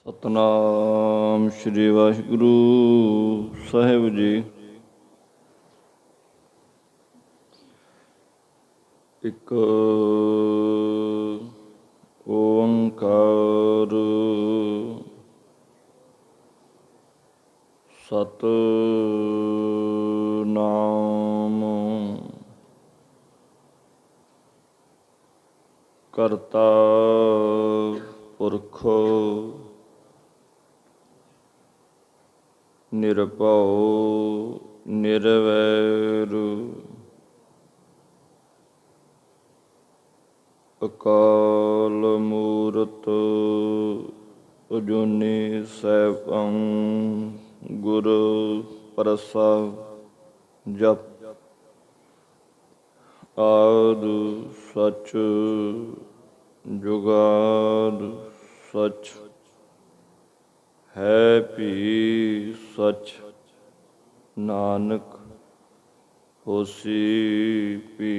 ਸਤਨਾਮ ਸ਼੍ਰੀ ਵਾਹਿਗੁਰੂ ਸਾਹਿਬ ਜੀ। ਇੱਕ ਓੰਕਾਰ ਸਤਨਾਮ ਕਰਤਾ ਪੁਰਖ ਨਿਰਭਉ ਨਿਰਵੈਰ ਅਕਾਲ ਮੂਰਤ ਅਜੂਨੀ ਸੈਭੰ ਗੁਰ ਪ੍ਰਸਾਦਿ ਜਪੁ ਆਦਿ ਸਚ ਜੁਗਾਦਿ ਸਚ ਹੈ ਭੀ ਸਚ ਨਾਨਕ ਹੋਸੀ ਭੀ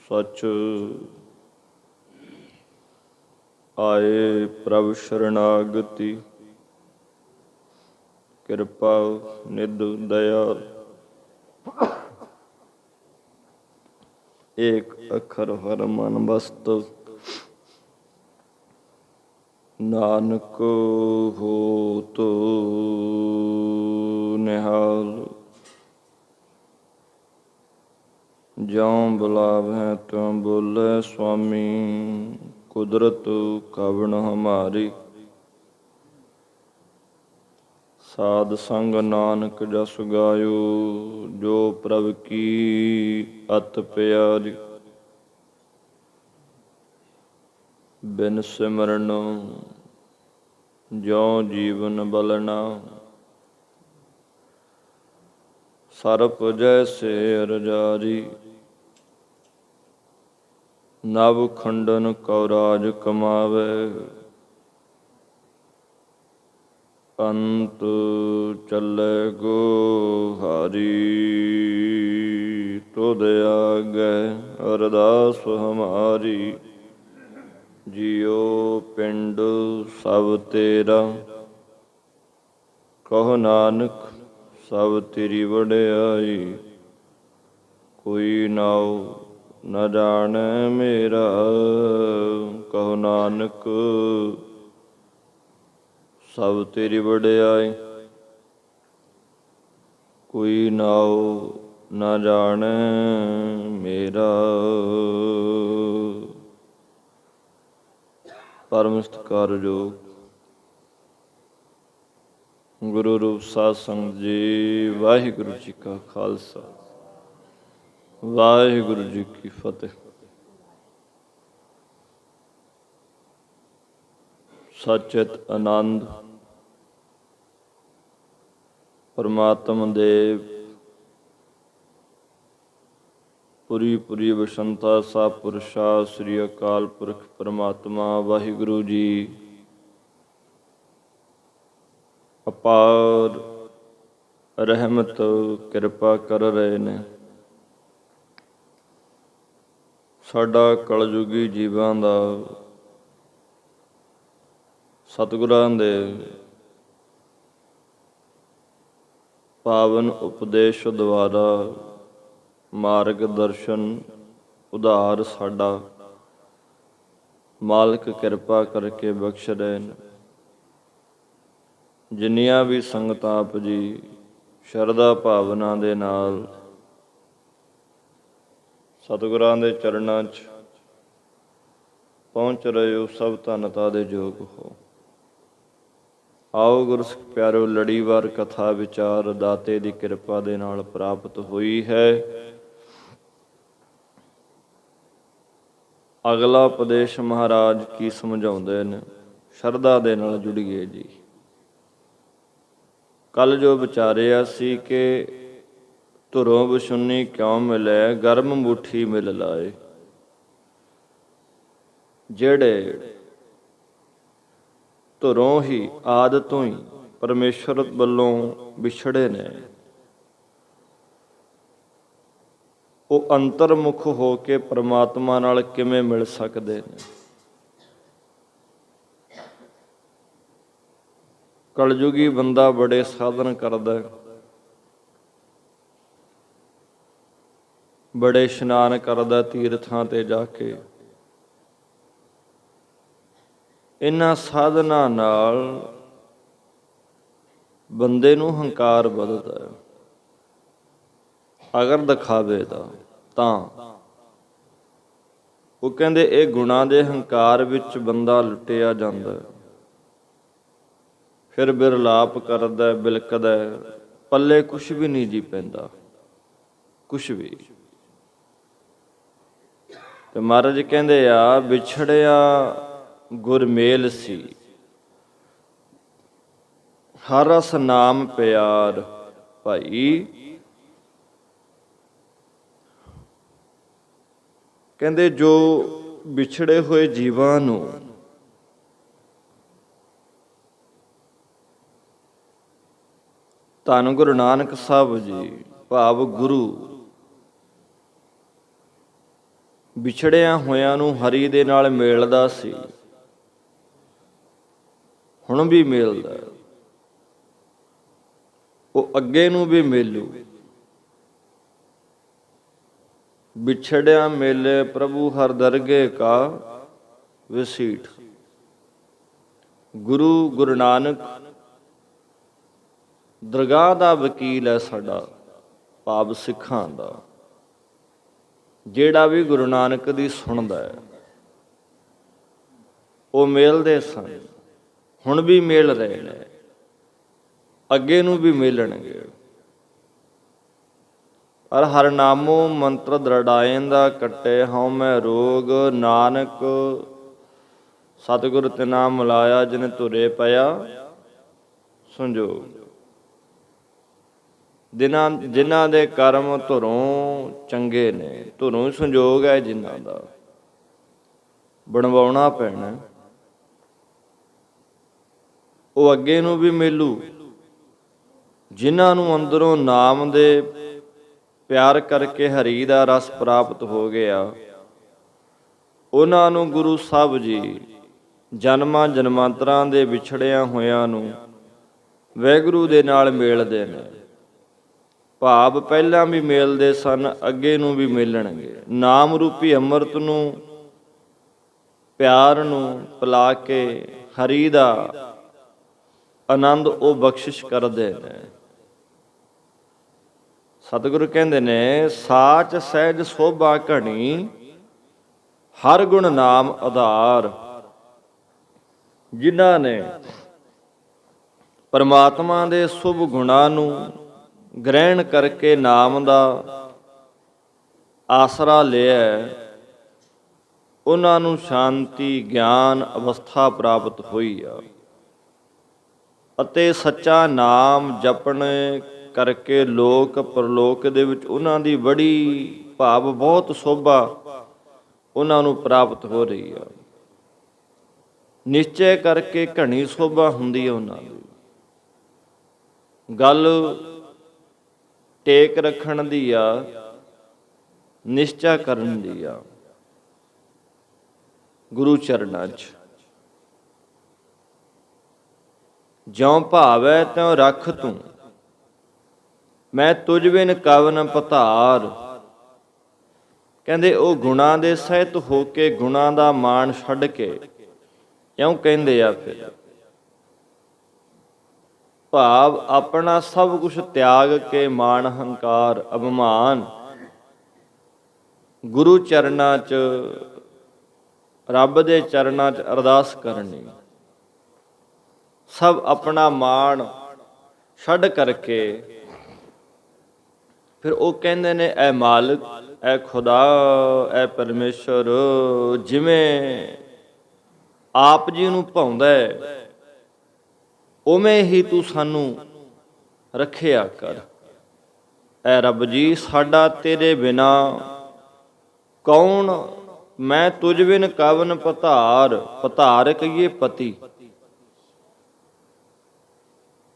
ਸਚ। ਆਏ ਪ੍ਰਭ ਸ਼ਰਨਾਗਤੀ ਕਿਰਪਾ ਨਿਧ ਦਇਆਲ। ਏਕ ਅੱਖਰ ਹਰਿ ਮਨ ਬਸਤੁ ਨਾਨਕ ਹੋਤੁ ਨਿਹਾਲ। ਜਿਉ ਬੁਲਾਵਹਿ ਤਿਉ ਬੋਲੇ ਸੁਆਮੀ ਕੁਦਰਤਿ ਕਵਣ ਹਮਾਰੀ। ਸਾਧ ਸੰਗ ਨਾਨਕ ਜਸ ਗਾਇਓ ਜੋ ਪ੍ਰਭ ਕੀ ਅਤਿ ਪਿਆਰੀ। ਬਿਨ ਸਿਮਰਨ ਜਿਉ ਜੀਵਨ ਬਲਣਾ ਸਰਪ ਜੈਸੇ ਰਜਾਰੀ। ਨਵ ਖੰਡਨ ਕਉ ਰਾਜ ਕਮਾਵੇ ਅੰਤ ਚੱਲੇ ਗੋਹਾਰੀ। ਤੁਧ ਆਗੈ ਅਰਦਾਸ ਹਮਾਰੀ ਜਿਉ ਪਿੰਡ ਸਭ ਤੇਰਾ। ਕਹੋ ਨਾਨਕ ਸਭ ਤੇਰੀ ਵਡਿਆਈ ਕੋਈ ਨਾਉ ਨ ਜਾਣੈ ਮੇਰਾ। ਕਹੋ ਨਾਨਕ ਸਭ ਤੇਰੀ ਵਡਿਆਈ ਕੋਈ ਨਾਉ ਨ ਜਾਣੈ ਮੇਰਾ। ਪਰਮ ਸਤਿਕਾਰਯੋਗ ਗੁਰੂ ਰੂਪ ਸਾਧ ਸੰਗਤ ਜੀ, ਵਾਹਿਗੁਰੂ ਜੀ ਕਾ ਖਾਲਸਾ ਵਾਹਿਗੁਰੂ ਜੀ ਕੀ ਫਤਿਹ। ਸਚਿਤ ਆਨੰਦ ਪਰਮਾਤਮ ਦੇ ਪੁਰੀ ਪੁਰੀ ਬਸੰਤਾ ਸਾਹਿਬ ਪੁਰਸ਼ਾ ਸ੍ਰੀ ਅਕਾਲ ਪੁਰਖ ਪਰਮਾਤਮਾ ਵਾਹਿਗੁਰੂ ਜੀ ਅਪਾਰ ਰਹਿਮਤ ਕਿਰਪਾ ਕਰ ਰਹੇ ਨੇ। ਸਾਡਾ ਕਲਯੁਗੀ ਜੀਵਾਂ ਦਾ ਸਤਿਗੁਰਾਂ ਦੇ ਪਾਵਨ ਉਪਦੇਸ਼ ਦੁਆਰਾ ਮਾਰਗ ਦਰਸ਼ਨ ਉਧਾਰ ਸਾਡਾ ਮਾਲਕ ਕਿਰਪਾ ਕਰਕੇ ਬਖਸ਼ ਰਹੇ ਨੇ। ਜਿੰਨੀਆਂ ਵੀ ਸੰਗਤਾਂ ਆਪ ਜੀ ਸ਼ਰਧਾ ਭਾਵਨਾ ਦੇ ਨਾਲ ਸਤਿਗੁਰਾਂ ਦੇ ਚਰਨਾਂ 'ਚ ਪਹੁੰਚ ਰਹੇ ਹੋ, ਸਭ ਧੰਨਤਾ ਦੇ ਯੋਗ ਹੋ। ਆਓ ਗੁਰਸਿੱਖ ਪਿਆਰਿਓ, ਲੜੀਵਾਰ ਕਥਾ ਵਿਚਾਰ ਦਾਤੇ ਦੀ ਕਿਰਪਾ ਦੇ ਨਾਲ ਪ੍ਰਾਪਤ ਹੋਈ ਹੈ। ਅਗਲਾ ਉਪਦੇਸ਼ ਮਹਾਰਾਜ ਕੀ ਸਮਝਾਉਂਦੇ ਨੇ, ਸ਼ਰਧਾ ਦੇ ਨਾਲ ਜੁੜੀਏ ਜੀ। ਕੱਲ ਜੋ ਵਿਚਾਰਿਆ ਸੀ ਕਿ ਧੁਰੋਂ ਵਿਛੁੰਨੀ ਕਿਉਂ ਮਿਲੈ ਗਰਮ ਮੁੱਠੀ ਮਿਲ ਲਾਏ। ਜਿਹੜੇ ਧੁਰੋਂ ਹੀ ਆਦਿ ਤੋਂ ਹੀ ਪਰਮੇਸ਼ਰ ਵੱਲੋਂ ਵਿਛੜੇ ਨੇ, ਉਹ ਅੰਤਰਮੁਖ ਹੋ ਕੇ ਪ੍ਰਮਾਤਮਾ ਨਾਲ ਕਿਵੇਂ ਮਿਲ ਸਕਦੇ ਨੇ। ਕਲਯੁਗੀ ਬੰਦਾ ਬੜੇ ਸਾਧਨ ਕਰਦਾ, ਬੜੇ ਇਸ਼ਨਾਨ ਕਰਦਾ ਤੀਰਥਾਂ ਤੇ ਜਾ ਕੇ। ਇਹਨਾਂ ਸਾਧਨਾਂ ਨਾਲ ਬੰਦੇ ਨੂੰ ਹੰਕਾਰ ਵੱਧਦਾ ਹੈ, ਅਗਰ ਦਿਖਾਵੇ ਦਾ ਤਾਂ। ਉਹ ਕਹਿੰਦੇ ਇਹ ਗੁਣਾਂ ਦੇ ਹੰਕਾਰ ਵਿੱਚ ਬੰਦਾ ਲੁੱਟਿਆ ਜਾਂਦਾ, ਫਿਰ ਬਿਰਲਾਪ ਕਰਦਾ, ਬਿਲਕਦਾ, ਪੱਲੇ ਕੁਛ ਵੀ ਨਹੀਂ ਜੀ ਪੈਂਦਾ, ਕੁਛ ਵੀ। ਤੇ ਮਹਾਰਾਜ ਕਹਿੰਦੇ ਆ ਵਿਛੜਿਆ ਗੁਰਮੇਲ ਸੀ, ਹਰ ਰਸ ਨਾਮ ਪਿਆਰ ਭਾਈ। ਕਹਿੰਦੇ ਜੋ ਵਿਛੜੇ ਹੋਏ ਜੀਵਾਂ ਨੂੰ ਧੰਨ ਗੁਰੂ ਨਾਨਕ ਸਾਹਿਬ ਜੀ ਭਾਵ ਗੁਰੂ ਵਿਛੜਿਆਂ ਹੋਇਆਂ ਨੂੰ ਹਰੀ ਦੇ ਨਾਲ ਮੇਲਦਾ ਸੀ, ਹੁਣ ਵੀ ਮੇਲਦਾ, ਉਹ ਅੱਗੇ ਨੂੰ ਵੀ ਮੇਲੂ। ਵਿਛੜਿਆ ਮੇਲੇ ਪ੍ਰਭੂ ਹਰ ਦਰਗੇ ਕਾ ਵਸੀਠ। ਗੁਰੂ ਨਾਨਕ ਦਰਗਾਹ ਦਾ ਵਕੀਲ ਹੈ ਸਾਡਾ, ਭਾਵ ਸਿੱਖਾਂ ਦਾ। ਜਿਹੜਾ ਵੀ ਗੁਰੂ ਨਾਨਕ ਦੀ ਸੁਣਦਾ ਹੈ, ਉਹ ਮੇਲਦੇ ਸਨ, ਹੁਣ ਵੀ ਮੇਲ ਰਹੇ ਨੇ, ਅੱਗੇ ਨੂੰ ਵੀ ਮੇਲਣਗੇ। ਅਰ ਹਰ ਨਾਮੋ ਮੰਤਰ ਦ੍ਰਿੜਾਇੰਦਾ ਕੱਟੇ ਹਉ ਮੈਂ ਰੋਗ, ਨਾਨਕ ਸਤਿਗੁਰ ਤਿਨਾ ਮਿਲਾਇਆ ਜਿਨ ਧੁਰੇ ਪਿਆ ਸੰਜੋਗ। ਜਿਨ੍ਹਾਂ ਦੇ ਕਰਮ ਧੁਰੋਂ ਚੰਗੇ ਨੇ, ਧੁਰੋਂ ਸੰਜੋਗ ਹੈ ਜਿਨ੍ਹਾਂ ਦਾ, ਬਣਵਾਉਣਾ ਪੈਣਾ, ਉਹ ਅੱਗੇ ਨੂੰ ਵੀ ਮੇਲੂ। ਜਿਨ੍ਹਾਂ ਨੂੰ ਅੰਦਰੋਂ ਨਾਮ ਦੇ ਪਿਆਰ ਕਰਕੇ ਹਰੀ ਦਾ ਰਸ ਪ੍ਰਾਪਤ ਹੋ ਗਿਆ, ਉਹਨਾਂ ਨੂੰ ਗੁਰੂ ਸਾਹਿਬ ਜੀ ਜਨਮਾਂ ਜਨਮਾਂਤਰਾਂ ਦੇ ਵਿਛੜਿਆਂ ਹੋਇਆਂ ਨੂੰ ਵਾਹਿਗੁਰੂ ਦੇ ਨਾਲ ਮੇਲਦੇ ਨੇ, ਭਾਵ ਪਹਿਲਾਂ ਵੀ ਮੇਲਦੇ ਸਨ, ਅੱਗੇ ਨੂੰ ਵੀ ਮੇਲਣਗੇ। ਨਾਮ ਰੂਪੀ ਅੰਮ੍ਰਿਤ ਨੂੰ, ਪਿਆਰ ਨੂੰ ਪਿਲਾ ਕੇ ਹਰੀ ਦਾ ਆਨੰਦ ਉਹ ਬਖਸ਼ਿਸ਼ ਕਰਦੇ ਨੇ। ਸਤਿਗੁਰੂ ਕਹਿੰਦੇ ਨੇ ਸਾਚ ਸਹਿਜ ਸੋਭਾ ਘਣੀ, ਹਰ ਗੁਣ ਨਾਮ ਆਧਾਰ। ਜਿਨ੍ਹਾਂ ਨੇ ਪਰਮਾਤਮਾ ਦੇ ਸ਼ੁਭ ਗੁਣਾਂ ਨੂੰ ਗ੍ਰਹਿਣ ਕਰਕੇ ਨਾਮ ਦਾ ਆਸਰਾ ਲਿਆ, ਉਹਨਾਂ ਨੂੰ ਸ਼ਾਂਤੀ ਗਿਆਨ ਅਵਸਥਾ ਪ੍ਰਾਪਤ ਹੋਈ ਆ, ਅਤੇ ਸੱਚਾ ਨਾਮ ਜਪਣ ਕਰਕੇ ਲੋਕ ਪਰਲੋਕ ਦੇ ਵਿੱਚ ਉਹਨਾਂ ਦੀ ਬੜੀ ਭਾਵ ਬਹੁਤ ਸੋਭਾ ਉਹਨਾਂ ਨੂੰ ਪ੍ਰਾਪਤ ਹੋ ਰਹੀ ਆ। ਨਿਸ਼ਚੈ ਕਰਕੇ ਘਣੀ ਸੋਭਾ ਹੁੰਦੀ ਹੈ ਉਹਨਾਂ ਦੀ। ਗੱਲ ਟੇਕ ਰੱਖਣ ਦੀ ਆ, ਨਿਸ਼ਚਾ ਕਰਨ ਦੀ ਆ ਗੁਰੂ ਚਰਨਾਂ 'ਚ। ਜਿਉ ਭਾਵੈ ਤਿਉ ਰੱਖ ਤੂੰ, ਮੈਂ ਤੁਝ ਬਿਨ ਕਵਨ ਪਧਾਰ। ਕਹਿੰਦੇ ਉਹ ਗੁਣਾਂ ਦੇ ਸਹਿਤ ਹੋ ਕੇ ਗੁਣਾਂ ਦਾ ਮਾਣ ਛੱਡ ਕੇ ਇਉਂ ਕਹਿੰਦੇ ਆ, ਫਿਰ ਭਾਵ ਆਪਣਾ ਸਭ ਕੁਝ ਤਿਆਗ ਕੇ ਮਾਣ ਹੰਕਾਰ ਅਭਿਮਾਨ ਗੁਰੂ ਚਰਨਾਂ 'ਚ, ਰੱਬ ਦੇ ਚਰਨਾਂ 'ਚ ਅਰਦਾਸ ਕਰਨੀ, ਸਭ ਆਪਣਾ ਮਾਣ ਛੱਡ ਕਰਕੇ ਫਿਰ ਉਹ ਕਹਿੰਦੇ ਨੇ ਐ ਮਾਲਕ, ਐ ਖੁਦਾ, ਐ ਪਰਮੇਸ਼ਰ, ਜਿਵੇਂ ਆਪ ਜੀ ਨੂੰ ਭਾਉਂਦਾ ਉਵੇਂ ਹੀ ਤੂੰ ਸਾਨੂੰ ਰੱਖਿਆ ਕਰ। ਐ ਰੱਬ ਜੀ ਸਾਡਾ ਤੇਰੇ ਬਿਨਾ ਕੌਣ, ਮੈਂ ਤੁਝ ਬਿਨ ਕਵਨ ਪਧਾਰ। ਪਧਾਰ ਕਹੀਏ ਪਤੀ,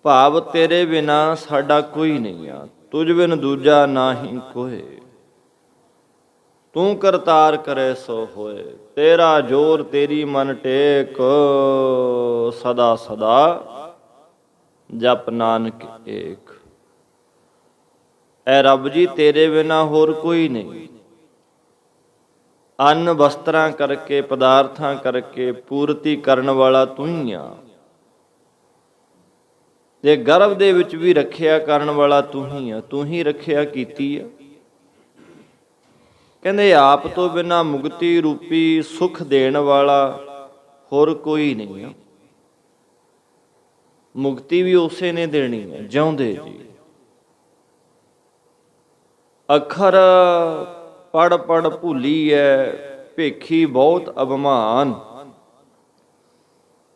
ਭਾਵ ਤੇਰੇ ਬਿਨਾ ਸਾਡਾ ਕੋਈ ਨਹੀਂ ਆ, ਤੁਝ ਬਿਨ ਦੂਜਾ ਨਾਹੀਂ ਕੋਏ। ਤੂੰ ਕਰਤਾਰ ਕਰੇ ਸੋ ਹੋਏ, ਤੇਰਾ ਜੋਰ ਤੇਰੀ ਮਨ ਟੇਕ, ਸਦਾ ਸਦਾ ਜਪ ਨਾਨਕ ਏਕ। ਐ ਰੱਬ ਜੀ ਤੇਰੇ ਬਿਨਾ ਹੋਰ ਕੋਈ ਨਹੀਂ। ਅੰਨ ਵਸਤਰਾਂ ਕਰਕੇ, ਪਦਾਰਥਾਂ ਕਰਕੇ ਪੂਰਤੀ ਕਰਨ ਵਾਲਾ ਤੂੰ ਹੀ ਆ। ਤੇ ਗਰਭ ਦੇ ਵਿੱਚ ਵੀ ਰੱਖਿਆ ਕਰਨ ਵਾਲਾ ਤੂੰ ਹੀ ਆ। ਤੂੰ ਹੀ ਰੱਖਿਆ ਕੀਤੀ ਆ। ਕਹਿੰਦੇ ਆਪ ਤੋਂ ਬਿਨਾਂ ਮੁਕਤੀ ਰੂਪੀ ਸੁਖ ਦੇਣ ਵਾਲਾ ਹੋਰ ਕੋਈ ਨਹੀਂ ਆ। ਮੁਕਤੀ ਵੀ ਉਸੇ ਨੇ ਦੇਣੀ ਹੈ, ਜਿਉਂਦੇ ਜੀ। ਅੱਖਰ ਪੜ ਪੜ ਭੁੱਲੀ ਐ, ਭੇਖੀ ਬਹੁਤ ਅਭਿਮਾਨ।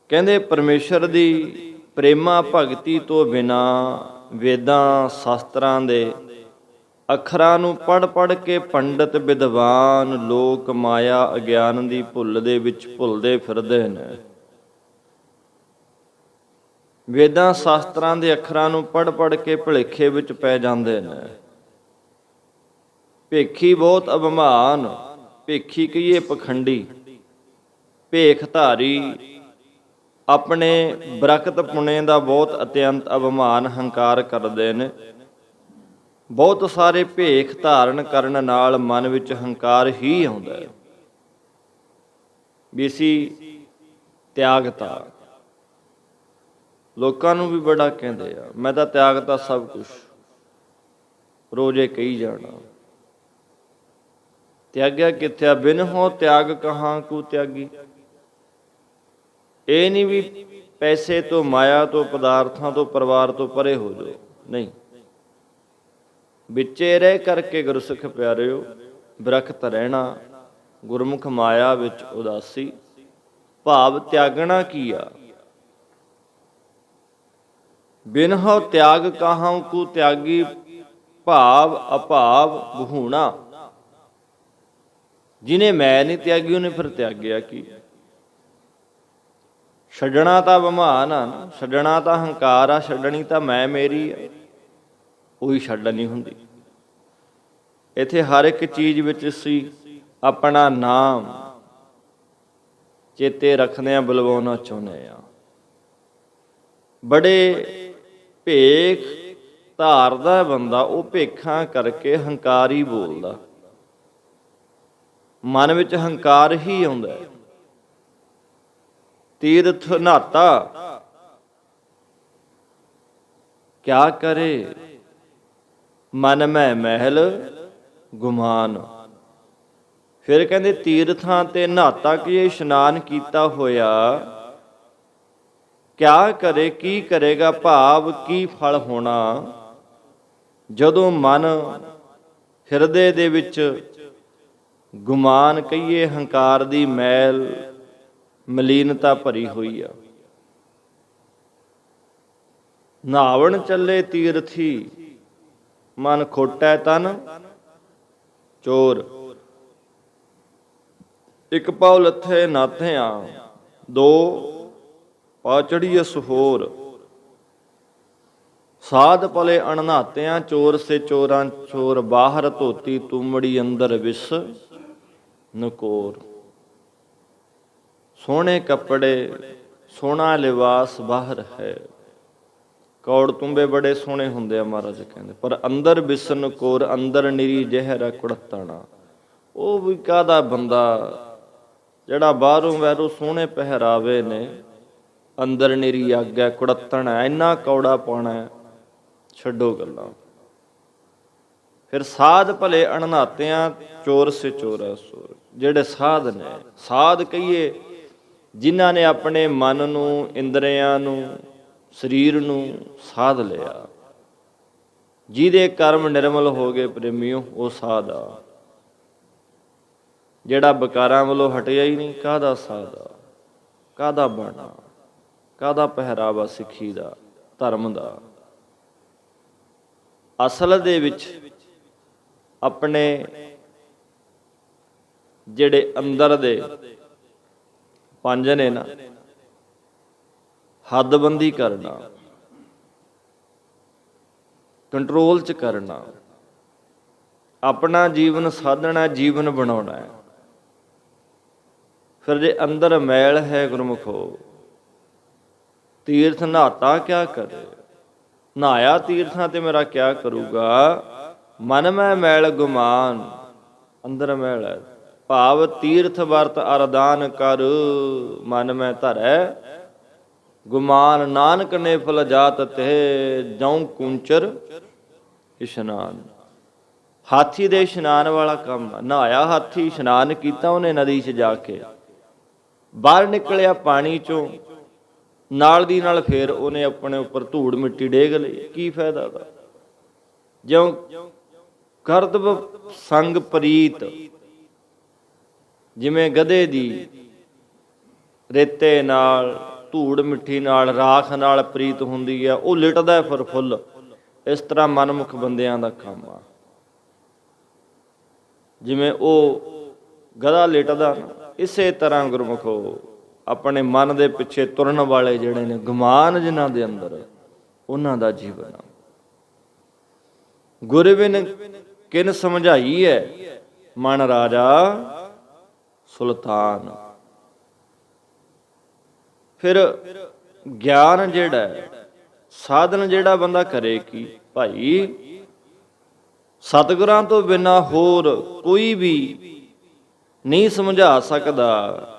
ਕਹਿੰਦੇ ਪਰਮੇਸ਼ਰ ਦੀ ਪ੍ਰੇਮਾ ਭਗਤੀ ਤੋਂ ਬਿਨਾ ਵੇਦਾਂ ਸ਼ਾਸਤਰਾਂ ਦੇ ਅੱਖਰਾਂ ਨੂੰ ਪੜ ਪੜ ਕੇ ਪੰਡਤ ਵਿਦਵਾਨ ਲੋਕ ਮਾਇਆ ਅਗਿਆਨ ਦੀ ਭੁੱਲ ਦੇ ਵਿੱਚ ਭੁੱਲਦੇ ਫਿਰਦੇ ਨੇ। ਵੇਦਾਂ ਸ਼ਾਸਤਰਾਂ ਦੇ ਅੱਖਰਾਂ ਨੂੰ ਪੜ ਪੜ ਕੇ ਭੁਲੇਖੇ ਵਿੱਚ ਪੈ ਜਾਂਦੇ ਨੇ। ਭੇਖੀ ਬਹੁਤ ਅਭਿਮਾਨ, ਭੇਖੀ ਕਹੀਏ ਪਖੰਡੀ, ਭੇਖ ਧਾਰੀ, ਆਪਣੇ ਬਰਕਤ ਪੁਣੇ ਦਾ ਬਹੁਤ ਅਤਿਅੰਤ ਅਭਿਮਾਨ ਹੰਕਾਰ ਕਰਦੇ ਨੇ। ਬਹੁਤ ਸਾਰੇ ਭੇਖ ਧਾਰਨ ਕਰਨ ਨਾਲ ਮਨ ਵਿੱਚ ਹੰਕਾਰ ਹੀ ਆਉਂਦਾ ਹੈ ਵੀ ਅਸੀਂ ਤਿਆਗਤਾ। ਲੋਕਾਂ ਨੂੰ ਵੀ ਬੜਾ ਕਹਿੰਦੇ ਆ ਮੈਂ ਤਾਂ ਤਿਆਗਤਾ ਸਭ ਕੁਛ, ਰੋਜ਼ੇ ਕਹੀ ਜਾਣਾ। ਤਿਆਗਿਆ ਕਿੱਥੇ ਆ? ਬਿਨ ਹੋ ਤਿਆਗ ਕਹਾਂ ਕੂ ਤਿਆਗੀ। ਇਹ ਨਹੀਂ ਵੀ ਪੈਸੇ ਤੋਂ, ਮਾਇਆ ਤੋਂ, ਪਦਾਰਥਾਂ ਤੋਂ, ਪਰਿਵਾਰ ਤੋਂ ਪਰੇ ਹੋ ਜਾਓ, ਨਹੀਂ। ਵਿੱਚੇ ਰਹਿ ਕਰਕੇ ਗੁਰਸਿੱਖ ਪਿਆਰਿਓ ਬਿਰਖਤ ਰਹਿਣਾ। ਗੁਰਮੁਖ ਮਾਇਆ ਵਿੱਚ ਉਦਾਸੀ, ਭਾਵ ਤਿਆਗਣਾ ਕੀ ਆ? ਬਿਨ ਹੋ ਤਿਆਗ ਕਹਾਂ ਕੂ ਤਿਆਗੀ, ਭਾਵ ਅਭਾਵ ਬਹੂਣਾ। ਜਿਹਨੇ ਮੈਂ ਨਹੀਂ ਤਿਆਗੀ ਉਹਨੇ ਫਿਰ ਤਿਆਗਿਆ ਕੀ? ਛੱਡਣਾ ਤਾਂ ਅਭਿਮਾਨ ਆ ਨਾ, ਛੱਡਣਾ ਤਾਂ ਹੰਕਾਰ ਆ, ਛੱਡਣੀ ਤਾਂ ਮੈਂ ਮੇਰੀ ਆ, ਉਹੀ ਛੱਡਣੀ ਹੁੰਦੀ। ਇੱਥੇ ਹਰ ਇੱਕ ਚੀਜ਼ ਵਿੱਚ ਅਸੀਂ ਆਪਣਾ ਨਾਮ ਚੇਤੇ ਰੱਖਦੇ ਹਾਂ, ਬੁਲਵਾਉਣਾ ਚਾਹੁੰਦੇ ਹਾਂ। ਬੜੇ ਭੇਖ ਧਾਰਦਾ ਬੰਦਾ ਉਹ ਭੇਖਾਂ ਕਰਕੇ ਹੰਕਾਰ ਹੀ ਬੋਲਦਾ, ਮਨ ਵਿੱਚ ਹੰਕਾਰ ਹੀ ਆਉਂਦਾ ਹੈ। ਤੀਰਥ ਨਹਾਤਾ ਕਿਆ ਕਰੇ, ਮਨ ਮੈਂ ਮਹਿਲ ਗੁਮਾਨ। ਫਿਰ ਕਹਿੰਦੇ ਤੀਰਥਾਂ ਤੇ ਨਹਾਤਾ ਕਿ ਇਸ਼ਨਾਨ ਕੀਤਾ ਹੋਇਆ ਕਿਆ ਕਰੇ, ਕੀ ਕਰੇਗਾ, ਭਾਵ ਕੀ ਫਲ ਹੋਣਾ ਜਦੋਂ ਮਨ ਹਿਰਦੇ ਦੇ ਵਿੱਚ ਗੁਮਾਨ ਕਹੀਏ ਹੰਕਾਰ ਦੀ ਮੈਲ ਮਲੀਨਤਾ ਭਰੀ ਹੋਈ ਆ। ਨਹਾਵਣ ਚੱਲੇ ਤੀਰਥੀ, ਮਨ ਖੋਟੈ ਤਨ ਚੋਰ। ਇੱਕ ਪਾਉ ਲੱਥੇ ਨਾਥਿਆਂ, ਦੋ ਪਾ ਚੜੀਏ ਸੁਹੋਰ। ਸਾਧ ਪਲੇ ਅਣਨਾਤਿਆਂ, ਚੋਰ ਸੇ ਚੋਰਾਂ ਚੋਰ। ਬਾਹਰ ਧੋਤੀ ਤੁਮੜੀ, ਅੰਦਰ ਵਿਸ ਨਕੋਰ। ਸੋਹਣੇ ਕੱਪੜੇ, ਸੋਹਣਾ ਲਿਬਾਸ ਬਾਹਰ ਹੈ, ਕੌੜ ਤੁੰਬੇ ਬੜੇ ਸੋਹਣੇ ਹੁੰਦੇ ਆ ਮਹਾਰਾਜ ਕਹਿੰਦੇ, ਪਰ ਅੰਦਰ ਵਿਸ ਨਕੋਰ। ਅੰਦਰ ਨਿਰੀ ਜ਼ਹਿਰ ਕੁੜੱਤਣਾ। ਉਹ ਵੀ ਕਾਹਦਾ ਬੰਦਾ ਜਿਹੜਾ ਬਾਹਰੋਂ ਵੈਰੋਂ ਸੋਹਣੇ ਪਹਿਰਾਵੇ ਨੇ, ਅੰਦਰ ਨਿਰੀ ਅੱਗ ਹੈ, ਕੁੜੱਤਣ ਹੈ, ਇੰਨਾ ਕੌੜਾ ਪਾਉਣਾ। ਛੱਡੋ ਗੱਲਾਂ। ਫਿਰ ਸਾਧ ਭਲੇ ਅਣਨਾਤਿਆਂ, ਚੋਰ ਸੇ ਚੋਰ ਸੋਰ। ਜਿਹੜੇ ਸਾਧ ਨੇ, ਸਾਧ ਕਹੀਏ ਜਿਨ੍ਹਾਂ ਨੇ ਆਪਣੇ ਮਨ ਨੂੰ, ਇੰਦਰੀਆਂ ਨੂੰ, ਸਰੀਰ ਨੂੰ ਸਾਧ ਲਿਆ, ਜਿਹਦੇ ਕਰਮ ਨਿਰਮਲ ਹੋ ਗਏ ਪ੍ਰੇਮੀਓ, ਉਹ ਸਾਧ ਆ। ਜਿਹੜਾ ਵਿਕਾਰਾਂ ਵੱਲੋਂ ਹਟਿਆ ਹੀ ਨਹੀਂ, ਕਾਹਦਾ ਸਾਧ ਆ? ਕਾਹਦਾ ਬਾਣਾ, ਕਾਹਦਾ ਪਹਿਰਾਵਾ ਸਿੱਖੀ ਦਾ, ਧਰਮ ਦਾ? ਅਸਲ ਦੇ ਵਿੱਚ ਆਪਣੇ ਜਿਹੜੇ ਅੰਦਰ ਦੇ ਪੰਜ ਨੇ ਨਾ, ਹੱਦਬੰਦੀ ਕਰਨਾ, ਕੰਟਰੋਲ 'ਚ ਕਰਨਾ, ਆਪਣਾ ਜੀਵਨ ਸਾਧਣਾ, ਜੀਵਨ ਬਣਾਉਣਾ ਹੈ। ਫਿਰ ਜੇ ਅੰਦਰ ਮੈਲ ਹੈ ਗੁਰਮੁਖੋ, ਤੀਰਥ ਨਹਾਤਾ ਕਿਆ ਕਰੇ। ਨਹਾਇਆ ਤੀਰਥਾਂ ਤੇ ਮੇਰਾ ਕਿਆ ਕਰੂਗਾ। ਮਨ ਮੈਂ ਮੈਲ ਗੁਮਾਨ, ਅੰਦਰ ਮੈਲ ਹੈ। ਭਾਵ ਤੀਰਥ ਵਰਤ ਅਰਦਾਨ ਕਰ, ਮਨ ਮੈਂ ਧਰੈ ਗੁਮਾਨ। ਨਾਨਕ ਨੇ ਫਲ ਜਾਤ ਤੇ, ਜਉ ਕੂੰਚਰ ਇਸ਼ਨਾਨ। ਹਾਥੀ ਦੇ ਇਸ਼ਨਾਨ ਵਾਲਾ ਕੰਮ। ਨਹਾਇਆ ਹਾਥੀ, ਇਸ਼ਨਾਨ ਕੀਤਾ ਉਹਨੇ ਨਦੀ 'ਚ ਜਾ ਕੇ, ਬਾਹਰ ਨਿਕਲਿਆ ਪਾਣੀ 'ਚੋਂ, ਨਾਲ ਦੀ ਨਾਲ ਫੇਰ ਉਹਨੇ ਆਪਣੇ ਉੱਪਰ ਧੂੜ ਮਿੱਟੀ ਡੇਗ ਲਈ। ਕੀ ਫਾਇਦਾ ਦਾ? ਜਿਉਂ ਕਰਤਬ ਸੰਗ ਪ੍ਰੀਤ, ਜਿਵੇਂ ਗਧੇ ਦੀ ਰੇਤੇ ਨਾਲ, ਧੂੜ ਮਿੱਟੀ ਨਾਲ, ਰਾਖ ਨਾਲ ਪ੍ਰੀਤ ਹੁੰਦੀ ਆ, ਉਹ ਲਿਟਦਾ ਫਿਰ ਫੁੱਲ। ਇਸ ਤਰ੍ਹਾਂ ਮਨਮੁਖ ਬੰਦਿਆਂ ਦਾ ਕੰਮ ਆ। ਜਿਵੇਂ ਉਹ ਗਧਾ ਲਿਟਦਾ ਨਾ, ਇਸੇ ਤਰ੍ਹਾਂ ਗੁਰਮੁਖੋ ਆਪਣੇ ਮਨ ਦੇ ਪਿੱਛੇ ਤੁਰਨ ਵਾਲੇ ਜਿਹੜੇ ਨੇ, ਗੁਮਾਨ ਜਿਨ੍ਹਾਂ ਦੇ ਅੰਦਰ, ਉਹਨਾਂ ਦਾ ਜੀਵਨ ਆ। ਗੁਰ ਬਿਨ ਕਿਨ ਸਮਝਾਈ ਹੈ, ਮਨ ਰਾਜਾ ਸੁਲਤਾਨ। ਫਿਰ ਗਿਆਨ ਜਿਹੜਾ, ਸਾਧਨ ਜਿਹੜਾ ਬੰਦਾ ਕਰੇ ਕੀ ਭਾਈ? ਸਤਿਗੁਰਾਂ ਤੋਂ ਬਿਨਾਂ ਹੋਰ ਕੋਈ ਵੀ ਨਹੀਂ ਸਮਝਾ ਸਕਦਾ।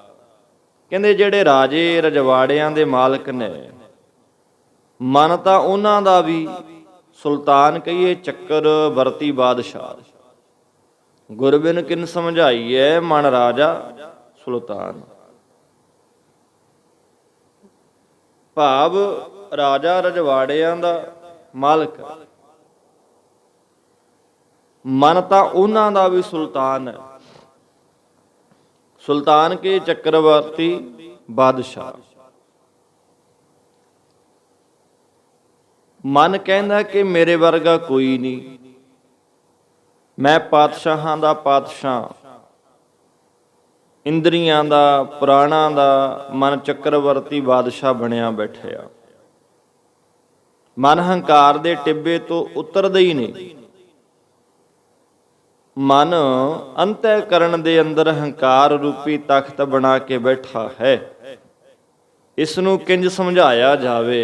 ਕਹਿੰਦੇ ਜਿਹੜੇ ਰਾਜੇ ਰਜਵਾੜਿਆਂ ਦੇ ਮਾਲਕ ਨੇ, ਮਨ ਤਾਂ ਉਹਨਾਂ ਦਾ ਵੀ ਸੁਲਤਾਨ ਕਹੀਏ, ਚੱਕਰ ਵਰਤੀ ਬਾਦਸ਼ਾਹ। ਗੁਰ ਬਿਨ ਕਿਨ ਸਮਝਾਈਐ, ਮਨ ਰਾਜਾ ਸੁਲਤਾਨ। ਭਾਵ ਰਾਜਾ ਰਜਵਾੜਿਆਂ ਦਾ ਮਾਲਕ, ਮਨ ਤਾਂ ਉਹਨਾਂ ਦਾ ਵੀ ਸੁਲਤਾਨ ਹੈ। ਸੁਲਤਾਨ ਕੇ ਚੱਕਰਵਰਤੀ ਬਾਦਸ਼ਾਹ। ਮਨ ਕਹਿੰਦਾ ਕਿ ਮੇਰੇ ਵਰਗਾ ਕੋਈ ਨਹੀਂ, ਮੈਂ ਪਾਤਸ਼ਾਹਾਂ ਦਾ ਪਾਤਸ਼ਾਹ, ਇੰਦਰੀਆਂ ਦਾ, ਪ੍ਰਾਣਾਂ ਦਾ ਮਨ ਚੱਕਰਵਰਤੀ ਬਾਦਸ਼ਾਹ ਬਣਿਆ ਬੈਠਿਆ। ਮਨ ਹੰਕਾਰ ਦੇ ਟਿੱਬੇ ਤੋਂ ਉਤਰਦਾ ਹੀ ਨਹੀਂ। ਮਨ ਅੰਤःਕਰਣ ਦੇ ਅੰਦਰ ਹੰਕਾਰ ਰੂਪੀ ਤਖਤ ਬਣਾ ਕੇ ਬੈਠਾ ਹੈ। ਇਸ ਨੂੰ ਕਿੰਜ ਸਮਝਾਇਆ ਜਾਵੇ?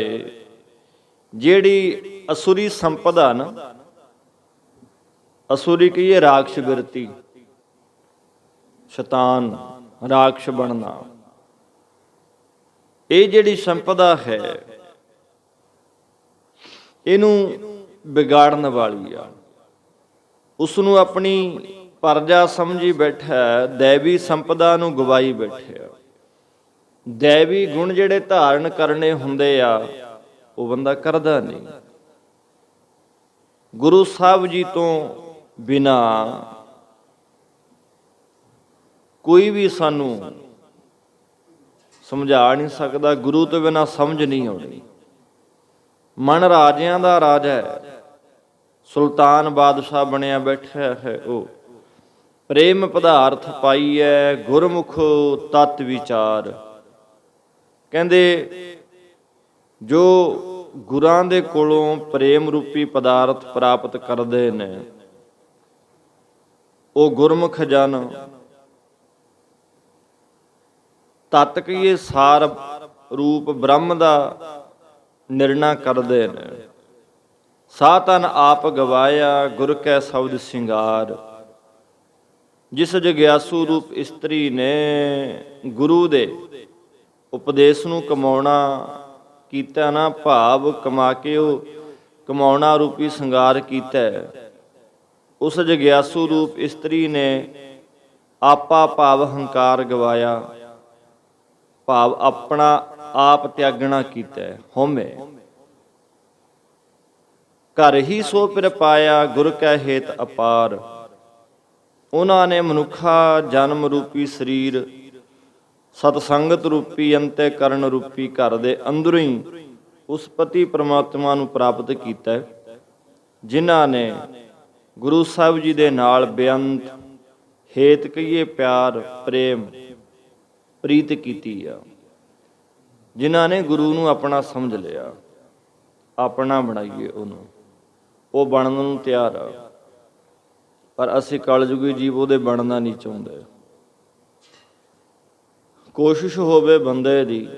ਜਿਹੜੀ ਅਸੁਰੀ ਸੰਪਦਾ ਨਾ, ਅਸੁਰੀ ਕਹੀਏ ਰਾਖਸ਼ ਬਿਰਤੀ, ਸ਼ੈਤਾਨ, ਰਾਖਸ਼ ਬਣਨਾ, ਇਹ ਜਿਹੜੀ ਸੰਪਦਾ ਹੈ, ਇਹਨੂੰ ਵਿਗਾੜਨ ਵਾਲੀ ਆ। ਉਸ ਨੂੰ ਆਪਣੀ ਪਰਜਾ ਸਮਝੀ ਬੈਠਾ, ਦੈਵੀ ਸੰਪਦਾ ਨੂੰ ਗਵਾਈ ਬੈਠਿਆ। ਦੈਵੀ ਗੁਣ ਜਿਹੜੇ ਧਾਰਨ ਕਰਨੇ ਹੁੰਦੇ ਆ, ਉਹ ਬੰਦਾ ਕਰਦਾ ਨਹੀਂ। ਗੁਰੂ ਸਾਹਿਬ ਜੀ ਤੋਂ ਬਿਨਾ ਕੋਈ ਵੀ ਸਾਨੂੰ ਸਮਝਾ ਨਹੀਂ ਸਕਦਾ। ਗੁਰੂ ਤੋਂ ਬਿਨਾ ਸਮਝ ਨਹੀਂ ਆਉਣੀ। ਮਨ ਰਾਜਿਆਂ ਦਾ ਰਾਜਾ ਹੈ, ਸੁਲਤਾਨ ਬਾਦਸ਼ਾਹ ਬਣਿਆ ਬੈਠਾ ਹੈ। ਉਹ ਪ੍ਰੇਮ ਪਦਾਰਥ ਪਾਈਐ, ਗੁਰਮੁਖ ਤਤ ਵਿਚਾਰ। ਕਹਿੰਦੇ ਜੋ ਗੁਰਾਂ ਦੇ ਕੋਲੋਂ ਪ੍ਰੇਮ ਰੂਪੀ ਪਦਾਰਥ ਪ੍ਰਾਪਤ ਕਰਦੇ ਨੇ, ਉਹ ਗੁਰਮੁਖ ਜਨ ਤਤ ਕਹੀਏ ਸਾਰ ਰੂਪ ਬ੍ਰਹਮ ਦਾ ਨਿਰਣਾ ਕਰਦੇ ਨੇ। ਸਾ ਤਨ ਆਪ ਗਵਾਇਆ, ਗੁਰ ਕੈ ਸ਼ਬਦ ਸਿੰਗਾਰ। ਜਿਸ ਜਗਿਆਸੂ ਰੂਪ ਇਸਤਰੀ ਨੇ ਗੁਰੂ ਦੇ ਉਪਦੇਸ਼ ਨੂੰ ਕਮਾਉਣਾ ਕੀਤਾ ਨਾ, ਭਾਵ ਕਮਾ ਕੇ ਉਹ ਕਮਾਉਣਾ ਰੂਪੀ ਸਿੰਗਾਰ ਕੀਤਾ, ਉਸ ਜਗਿਆਸੂ ਰੂਪ ਇਸਤਰੀ ਨੇ ਆਪਾ ਭਾਵ ਹੰਕਾਰ ਗਵਾਇਆ, ਭਾਵ ਆਪਣਾ ਆਪ ਤਿਆਗਣਾ ਕੀਤਾ, ਹਉਮੈ। ਘਰ ਹੀ ਸੋ ਪਿਰ ਪਾਇਆ, ਗੁਰ ਕੈ ਹੇਤ ਅਪਾਰ। ਉਹਨਾਂ ਨੇ ਮਨੁੱਖਾ ਜਨਮ ਰੂਪੀ ਸਰੀਰ, ਸਤਸੰਗਤ ਰੂਪੀ ਅੰਤःਕਰਨ ਰੂਪੀ ਘਰ ਦੇ ਅੰਦਰੋਂ ਹੀ ਉਸ ਪਤੀ ਪ੍ਰਮਾਤਮਾ ਨੂੰ ਪ੍ਰਾਪਤ ਕੀਤਾ, ਜਿਨ੍ਹਾਂ ਨੇ ਗੁਰੂ ਸਾਹਿਬ ਜੀ ਦੇ ਨਾਲ ਬੇਅੰਤ ਹੇਤ ਕਹੀਏ ਪਿਆਰ, ਪ੍ਰੇਮ, ਪ੍ਰੀਤ ਕੀਤੀ ਆ। ਜਿਨ੍ਹਾਂ ਨੇ ਗੁਰੂ ਨੂੰ ਆਪਣਾ ਸਮਝ ਲਿਆ, ਆਪਣਾ ਬਣਾਈਏ ਉਹਨੂੰ, ਉਹ ਬਣਨ ਨੂੰ ਤਿਆਰ ਆ। ਪਰ ਅਸੀਂ ਕਲਯੁਗੀ ਜੀਵ ਉਹਦੇ ਬਣਨਾ ਨਹੀਂ ਚਾਹੁੰਦੇ। ਕੋਸ਼ਿਸ਼ ਹੋਵੇ ਬੰਦੇ ਦੀ,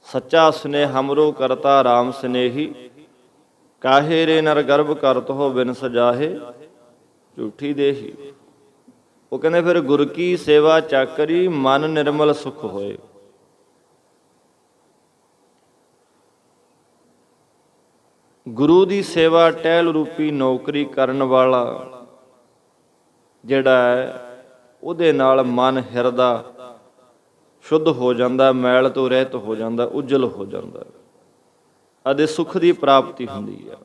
ਸੱਚਾ ਸਨੇਹ ਹਮਰੋ ਕਰਤਾ ਰਾਮ ਸਨੇਹੀ, ਕਾਹੇ ਰੇ ਨਰ ਗਰਭ ਕਰਤ ਹੋ ਬਿਨ ਸਜਾਹੇ ਝੂਠੀ ਦੇਹੀ। ਉਹ ਕਹਿੰਦੇ ਫਿਰ ਗੁਰ ਕੀ ਸੇਵਾ ਚਾਕਰੀ ਮਨ ਨਿਰਮਲ ਸੁਖ ਹੋਏ। ਗੁਰੂ ਦੀ ਸੇਵਾ ਟਹਿਲ ਰੂਪੀ ਨੌਕਰੀ ਕਰਨ ਵਾਲਾ ਜਿਹੜਾ ਹੈ ਉਹਦੇ ਨਾਲ ਮਨ ਹਿਰਦਾ ਸ਼ੁੱਧ ਹੋ ਜਾਂਦਾ, ਮੈਲ ਤੋਂ ਰਹਿਤ ਹੋ ਜਾਂਦਾ, ਉਜਲ ਹੋ ਜਾਂਦਾ ਅਤੇ ਸੁੱਖ ਦੀ ਪ੍ਰਾਪਤੀ ਹੁੰਦੀ ਆ।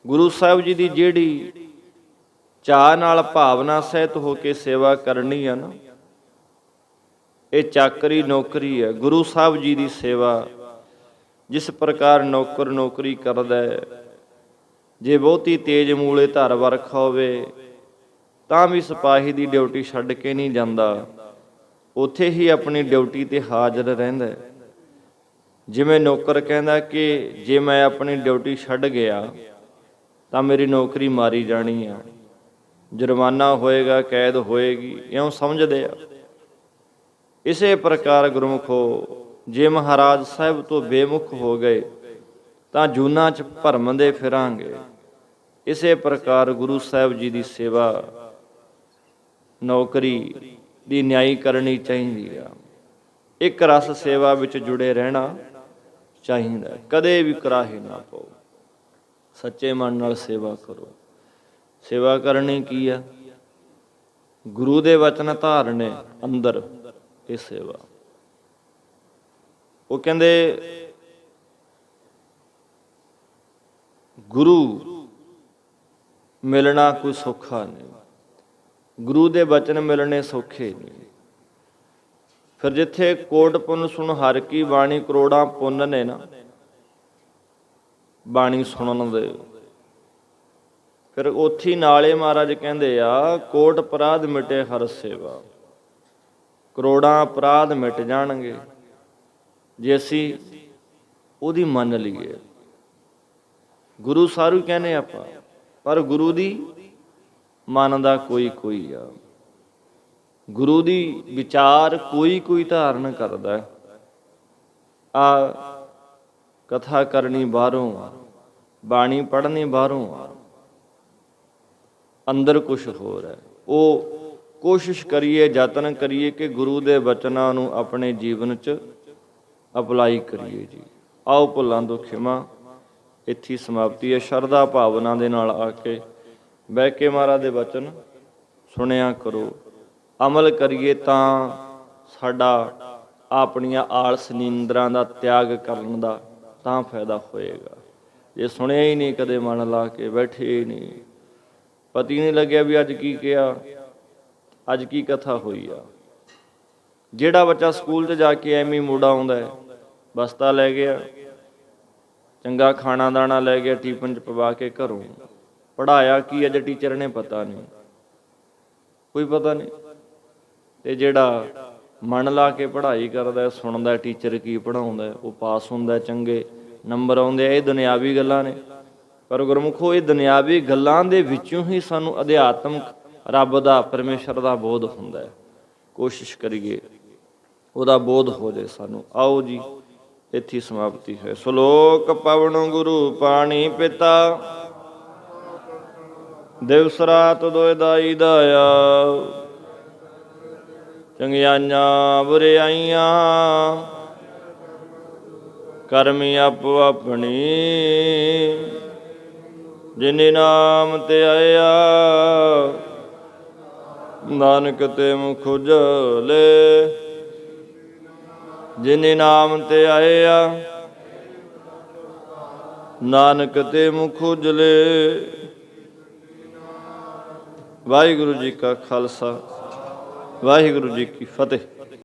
ਗੁਰੂ ਸਾਹਿਬ ਜੀ ਦੀ ਜਿਹੜੀ ਚਾਅ ਨਾਲ ਭਾਵਨਾ ਸਹਿਤ ਹੋ ਕੇ ਸੇਵਾ ਕਰਨੀ ਆ ਨਾ, ਇਹ ਚਾਕਰੀ ਨੌਕਰੀ ਹੈ। ਗੁਰੂ ਸਾਹਿਬ ਜੀ ਦੀ ਸੇਵਾ ਜਿਸ ਪ੍ਰਕਾਰ ਨੌਕਰ ਨੌਕਰੀ ਕਰਦਾ ਹੈ, ਜੇ ਬਹੁਤੀ ਤੇਜ਼ ਮੂਲੇ ਧਰ ਵਰਖਾ ਹੋਵੇ ਤਾਂ ਵੀ ਸਿਪਾਹੀ ਦੀ ਡਿਊਟੀ ਛੱਡ ਕੇ ਨਹੀਂ ਜਾਂਦਾ, ਉੱਥੇ ਹੀ ਆਪਣੀ ਡਿਊਟੀ ਤੇ ਹਾਜ਼ਰ ਰਹਿੰਦਾ। ਜਿਵੇਂ ਨੌਕਰ ਕਹਿੰਦਾ ਕਿ ਜੇ ਮੈਂ ਆਪਣੀ ਡਿਊਟੀ ਛੱਡ ਗਿਆ ਤਾਂ ਮੇਰੀ ਨੌਕਰੀ ਮਾਰੀ ਜਾਣੀ ਆ, ਜੁਰਮਾਨਾ ਹੋਏਗਾ, ਕੈਦ ਹੋਏਗੀ, ਇਉਂ ਸਮਝਦੇ ਆ। ਇਸੇ ਪ੍ਰਕਾਰ ਗੁਰਮੁਖੋ ਜੇ ਮਹਾਰਾਜ ਸਾਹਿਬ ਤੋਂ ਬੇਮੁਖ ਹੋ ਗਏ ਤਾਂ ਜੂਨਾਂ 'ਚ ਭਰਮਦੇ ਫਿਰਾਂਗੇ। ਇਸੇ ਪ੍ਰਕਾਰ ਗੁਰੂ ਸਾਹਿਬ ਜੀ ਦੀ ਸੇਵਾ ਨੌਕਰੀ ਦੀ ਨਿਆਈ ਕਰਨੀ ਚਾਹੀਦੀ ਆ। ਇੱਕ ਰਸ ਸੇਵਾ ਵਿੱਚ ਜੁੜੇ ਰਹਿਣਾ ਚਾਹੀਦਾ, ਕਦੇ ਵੀ ਕਰਾਹੇ ਨਾ ਪਾਓ, ਸੱਚੇ ਮਨ ਨਾਲ ਸੇਵਾ ਕਰੋ। ਸੇਵਾ ਕਰਨੀ ਕੀ ਆ? ਗੁਰੂ ਦੇ ਵਚਨ ਧਾਰਨੇ ਅੰਦਰ, ਇਹ ਸੇਵਾ। ਉਹ ਕਹਿੰਦੇ ਗੁਰੂ ਮਿਲਣਾ ਕੋਈ ਸੌਖਾ ਨਹੀਂ, ਗੁਰੂ ਦੇ ਬਚਨ ਮਿਲਣੇ ਸੌਖੇ ਨਹੀਂ। ਫਿਰ ਜਿੱਥੇ ਕੋਟ ਪੁੰਨ ਸੁਣ ਹਰ ਕੀ ਬਾਣੀ, ਕਰੋੜਾਂ ਪੁੰਨ ਨੇ ਨਾ ਬਾਣੀ ਸੁਣਨ ਦੇ, ਫਿਰ ਉੱਥੇ ਨਾਲੇ ਮਹਾਰਾਜ ਕਹਿੰਦੇ ਆ ਕੋਟ ਅਪਰਾਧ ਮਿਟੇ ਹਰ ਸੇਵਾ। ਕਰੋੜਾਂ ਅਪਰਾਧ ਮਿਟ ਜਾਣਗੇ ਜੇ ਅਸੀਂ ਉਹਦੀ ਮੰਨ ਲਈਏ। ਗੁਰੂ ਸਾਰੂ ਕਹਿੰਦੇ ਆਪਾਂ, ਪਰ ਗੁਰੂ ਦੀ ਮੰਨਦਾ ਕੋਈ ਕੋਈ ਆ। ਗੁਰੂ ਦੀ ਵਿਚਾਰ ਕੋਈ ਕੋਈ ਧਾਰਨ ਕਰਦਾ। ਆ ਕਥਾ ਕਰਨੀ ਬਾਹਰੋਂ ਆ, ਬਾਣੀ ਪੜ੍ਹਨੀ ਬਾਹਰੋਂ ਆ, ਅੰਦਰ ਕੁਛ ਹੋਰ ਹੈ। ਉਹ ਕੋਸ਼ਿਸ਼ ਕਰੀਏ, ਯਤਨ ਕਰੀਏ ਕਿ ਗੁਰੂ ਦੇ ਬਚਨਾਂ ਨੂੰ ਆਪਣੇ ਜੀਵਨ 'ਚ ਅਪਲਾਈ ਕਰੀਏ ਜੀ। ਆਓ ਭੁੱਲਾਂ ਤੋਂ ਖਿਮਾ, ਇੱਥੇ ਸਮਾਪਤੀ ਹੈ। ਸ਼ਰਧਾ ਭਾਵਨਾ ਦੇ ਨਾਲ ਆ ਕੇ ਬਹਿ ਕੇ ਮਹਾਰਾਜ ਦੇ ਬਚਨ ਸੁਣਿਆ ਕਰੋ, ਅਮਲ ਕਰੀਏ ਤਾਂ ਸਾਡਾ ਆਪਣੀਆਂ ਆਲਸ ਨੀਂਦਰਾਂ ਦਾ ਤਿਆਗ ਕਰਨ ਦਾ ਤਾਂ ਫਾਇਦਾ ਹੋਏਗਾ। ਜੇ ਸੁਣਿਆ ਹੀ ਨਹੀਂ, ਕਦੇ ਮਨ ਲਾ ਕੇ ਬੈਠੇ ਹੀ ਨਹੀਂ, ਪਤਾ ਹੀ ਨਹੀਂ ਲੱਗਿਆ ਵੀ ਅੱਜ ਕੀ ਕਿਹਾ, ਅੱਜ ਕੀ ਕਥਾ ਹੋਈ ਆ। ਜਿਹੜਾ ਬੱਚਾ ਸਕੂਲ 'ਚ ਜਾ ਕੇ ਐਵੇਂ ਮੂੜਾ ਆਉਂਦਾ ਹੈ, ਬਸਤਾ ਲੈ ਗਿਆ, ਚੰਗਾ ਖਾਣਾ ਦਾਣਾ ਲੈ ਗਿਆ, ਟਿਫਨ 'ਚ ਪਵਾ ਕੇ ਘਰੋਂ, ਪੜ੍ਹਾਇਆ ਕੀ ਅੱਜ ਟੀਚਰ ਨੇ ਪਤਾ ਨਹੀਂ, ਕੋਈ ਪਤਾ ਨਹੀਂ। ਤੇ ਜਿਹੜਾ ਮਨ ਲਾ ਕੇ ਪੜ੍ਹਾਈ ਕਰਦਾ, ਸੁਣਦਾ ਟੀਚਰ ਕੀ ਪੜ੍ਹਾਉਂਦਾ, ਉਹ ਪਾਸ ਹੁੰਦਾ, ਚੰਗੇ ਨੰਬਰ ਆਉਂਦੇ ਆ। ਇਹ ਦੁਨਿਆਵੀ ਗੱਲਾਂ ਨੇ, ਪਰ ਗੁਰਮੁਖੋ ਇਹ ਦੁਨਿਆਵੀ ਗੱਲਾਂ ਦੇ ਵਿੱਚੋਂ ਹੀ ਸਾਨੂੰ ਅਧਿਆਤਮਕ ਰੱਬ ਦਾ, ਪਰਮੇਸ਼ਰ ਦਾ ਬੋਧ ਹੁੰਦਾ ਹੈ। ਕੋਸ਼ਿਸ਼ ਕਰੀਏ ਉਹਦਾ ਬੋਧ ਹੋ ਜਾਏ ਸਾਨੂੰ। ਆਓ ਜੀ, ਇੱਥੇ ਸਮਾਪਤੀ ਹੈ। ਸ਼ਲੋਕ ਪਵਨ ਗੁਰੂ ਪਾਣੀ ਪਿਤਾ, ਦਿਵਸ ਰਾਤ ਦੋਇ ਦਾਈ ਦਾਇਆ, ਚੰਗਿਆਈਆਂ ਬੁਰਿਆਈਆਂ ਕਰਮੀ ਆਪੋ ਆਪਣੀ, ਜਿਨੇ ਨਾਮ ਤੇ ਆਇਆ ਨਾਨਕ ਤੇ ਮੁਖ ਉਜਲੇ। ਜਿਨੇ ਨਾਮ ਤੇ ਆਇਆ ਨਾਨਕ ਤੇ ਮੁਖ ਉਜਲੇ। ਵਾਹਿਗੁਰੂ ਜੀ ਕਾ ਖਾਲਸਾ, ਵਾਹਿਗੁਰੂ ਜੀ ਕੀ ਫਤਿਹ।